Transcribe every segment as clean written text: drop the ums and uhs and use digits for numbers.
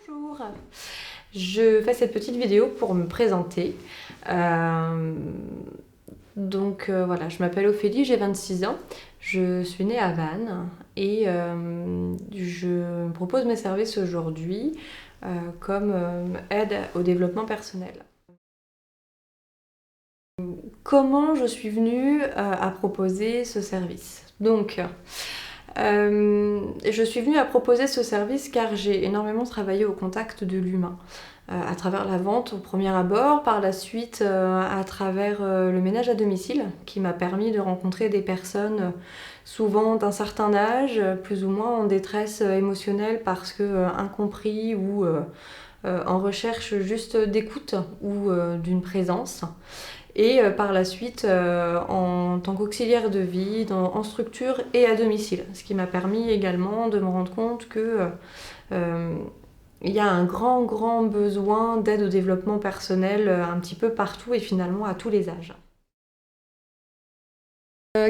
Bonjour, je fais cette petite vidéo pour me présenter. Voilà, je m'appelle Ophélie, j'ai 26 ans, je suis née à Vannes et je propose mes services aujourd'hui comme aide au développement personnel. Comment je suis venue à proposer ce service? Je suis venue à proposer ce service car j'ai énormément travaillé au contact de l'humain, à travers la vente au premier abord, par la suite à travers le ménage à domicile qui m'a permis de rencontrer des personnes souvent d'un certain âge, plus ou moins en détresse émotionnelle parce que incompris ou en recherche juste d'écoute ou d'une présence. Et par la suite en tant qu'auxiliaire de vie, en structure et à domicile. Ce qui m'a permis également de me rendre compte que il y a un grand besoin d'aide au développement personnel un petit peu partout et finalement à tous les âges.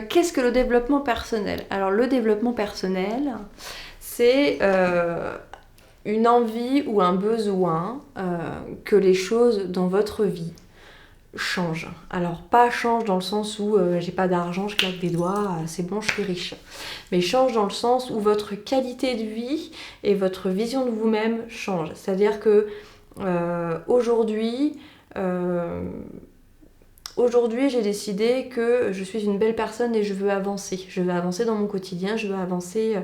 Qu'est-ce que le développement personnel? Alors le développement personnel, c'est une envie ou un besoin que les choses dans votre vie change. Alors pas change dans le sens où j'ai pas d'argent, je claque des doigts, c'est bon, je suis riche. Mais change dans le sens où votre qualité de vie et votre vision de vous-même change. C'est-à-dire que aujourd'hui, j'ai décidé que je suis une belle personne et je veux avancer. Je veux avancer dans mon quotidien, je veux avancer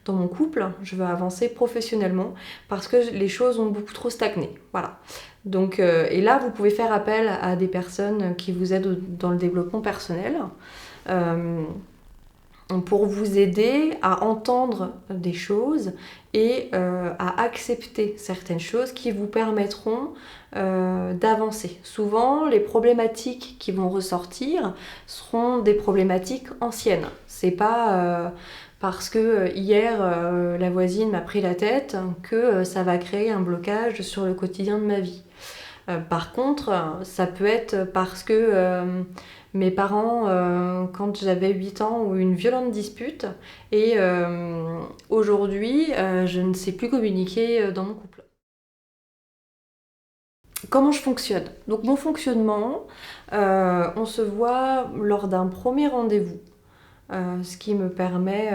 dans mon couple, je veux avancer professionnellement parce que les choses ont beaucoup trop stagné. Voilà. Donc, et là, vous pouvez faire appel à des personnes qui vous aident dans le développement personnel pour vous aider à entendre des choses et à accepter certaines choses qui vous permettront d'avancer. Souvent, les problématiques qui vont ressortir seront des problématiques anciennes. C'est pas parce que hier la voisine m'a pris la tête que ça va créer un blocage sur le quotidien de ma vie. Par contre, ça peut être parce que mes parents, quand j'avais 8 ans, ont eu une violente dispute et aujourd'hui, je ne sais plus communiquer dans mon couple. Comment je fonctionne? Donc mon fonctionnement, on se voit lors d'un premier rendez-vous, ce qui me permet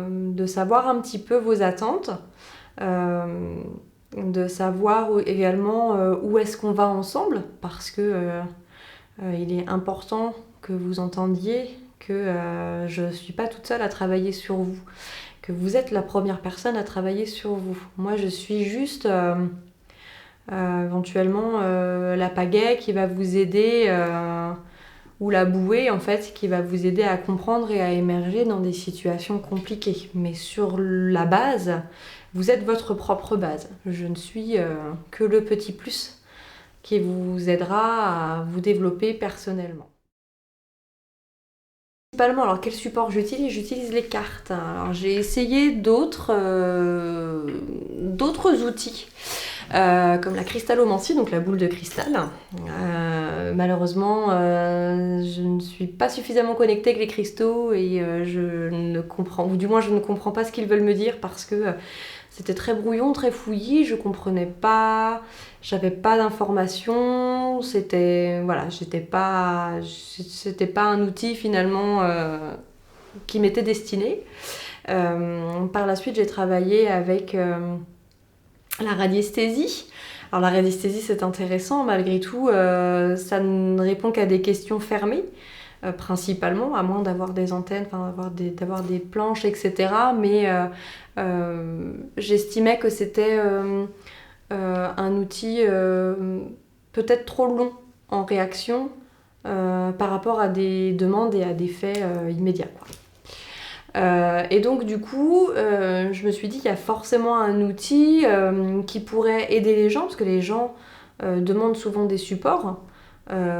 de savoir un petit peu vos attentes, de savoir également où est-ce qu'on va ensemble, parce que il est important que vous entendiez que je ne suis pas toute seule à travailler sur vous, que vous êtes la première personne à travailler sur vous. Moi, je suis juste éventuellement la pagaie qui va vous aider, ou la bouée en fait, qui va vous aider à comprendre et à émerger dans des situations compliquées. Mais sur la base, vous êtes votre propre base. Je ne suis que le petit plus qui vous aidera à vous développer personnellement. Principalement, alors quel support j'utilise? J'utilise les cartes. Alors j'ai essayé d'autres outils, comme la cristallomancie, donc la boule de cristal. Malheureusement, je ne suis pas suffisamment connectée avec les cristaux et je ne comprends, ou du moins je ne comprends pas ce qu'ils veulent me dire parce que c'était très brouillon, très fouillis, je comprenais pas, j'avais pas d'informations, c'était pas un outil finalement qui m'était destiné. Par la suite, j'ai travaillé avec la radiesthésie. Alors la radiesthésie, c'est intéressant, malgré tout, ça ne répond qu'à des questions fermées. Principalement, à moins d'avoir des antennes, d'avoir des planches, etc. Mais j'estimais que c'était un outil peut-être trop long en réaction par rapport à des demandes et à des faits immédiats, quoi. Et donc du coup, je me suis dit qu'il y a forcément un outil qui pourrait aider les gens, parce que les gens demandent souvent des supports.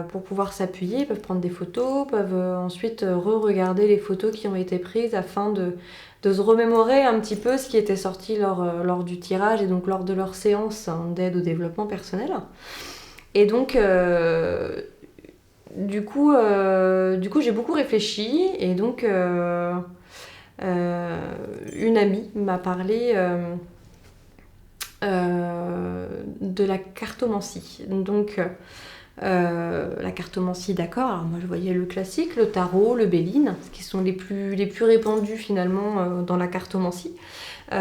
Pour pouvoir s'appuyer, ils peuvent prendre des photos, peuvent ensuite re-regarder les photos qui ont été prises afin de se remémorer un petit peu ce qui était sorti lors du tirage et donc lors de leur séance d'aide au développement personnel. Et donc, du coup j'ai beaucoup réfléchi et donc une amie m'a parlé de la cartomancie. Donc la cartomancie, d'accord, alors moi je voyais le classique, le tarot, le béline, qui sont les plus répandus finalement dans la cartomancie. Donc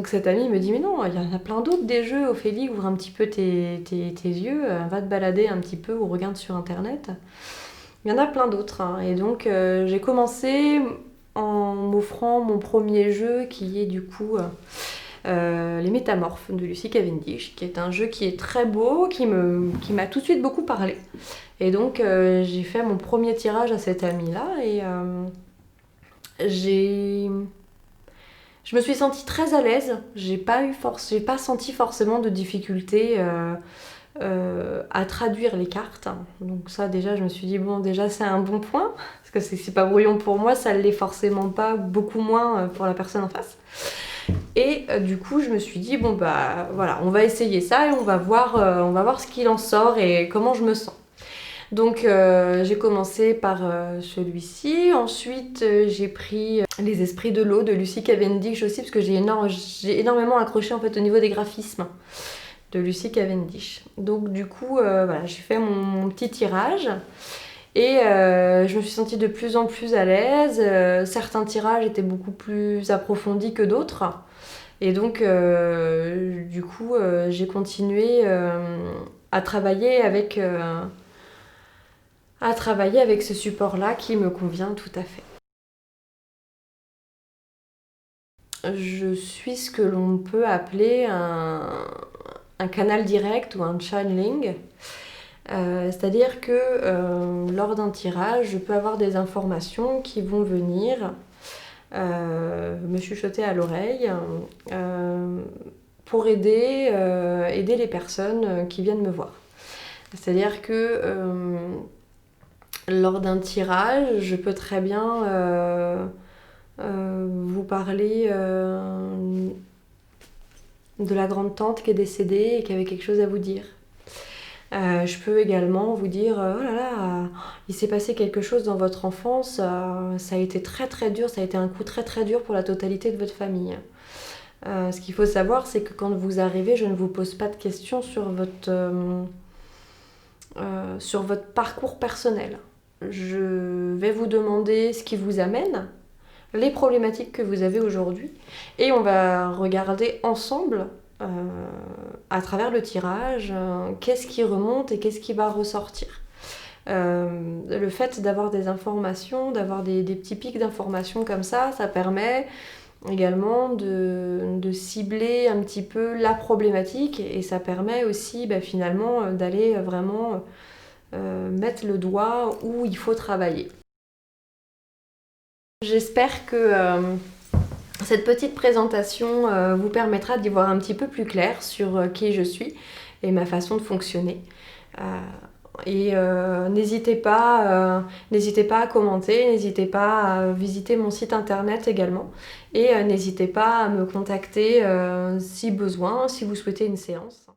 cette amie me dit mais non, il y en a plein d'autres des jeux, Ophélie, ouvre un petit peu tes yeux, va te balader un petit peu ou regarde sur internet. Il y en a plein d'autres, hein. Et donc j'ai commencé en m'offrant mon premier jeu qui est du coup Les Métamorphes de Lucy Cavendish, qui est un jeu qui est très beau, qui m'a tout de suite beaucoup parlé. Et donc j'ai fait mon premier tirage à cette amie-là et je me suis sentie très à l'aise. J'ai pas senti forcément de difficulté à traduire les cartes. Donc ça déjà, je me suis dit bon, déjà c'est un bon point parce que c'est pas brouillon pour moi, ça l'est forcément pas, beaucoup moins pour la personne en face. Et du coup, je me suis dit bon bah voilà, on va essayer ça et on va voir ce qu'il en sort et comment je me sens. Donc j'ai commencé par celui-ci, ensuite j'ai pris Les Esprits de l'eau de Lucy Cavendish aussi parce que j'ai énormément accroché en fait au niveau des graphismes de Lucy Cavendish. Donc du coup voilà, j'ai fait mon petit tirage et je me suis sentie de plus en plus à l'aise. Certains tirages étaient beaucoup plus approfondis que d'autres. Et donc du coup j'ai continué à travailler avec ce support-là qui me convient tout à fait. Je suis ce que l'on peut appeler un canal direct ou un channeling. C'est-à-dire que lors d'un tirage, je peux avoir des informations qui vont venir me chuchoter à l'oreille pour aider les personnes qui viennent me voir. C'est-à-dire que lors d'un tirage, je peux très bien vous parler de la grande-tante qui est décédée et qui avait quelque chose à vous dire. Je peux également vous dire oh là là, il s'est passé quelque chose dans votre enfance, ça a été très très dur, ça a été un coup très très dur pour la totalité de votre famille. Ce qu'il faut savoir, c'est que quand vous arrivez, je ne vous pose pas de questions sur votre parcours personnel. Je vais vous demander ce qui vous amène, les problématiques que vous avez aujourd'hui, et on va regarder ensemble à travers le tirage qu'est-ce qui remonte et qu'est-ce qui va ressortir. Le fait d'avoir des informations, d'avoir des petits pics d'informations comme ça permet également de cibler un petit peu la problématique et ça permet aussi finalement d'aller vraiment mettre le doigt où il faut travailler. J'espère que cette petite présentation vous permettra d'y voir un petit peu plus clair sur qui je suis et ma façon de fonctionner. N'hésitez pas à commenter, n'hésitez pas à visiter mon site internet également et n'hésitez pas à me contacter si besoin, si vous souhaitez une séance.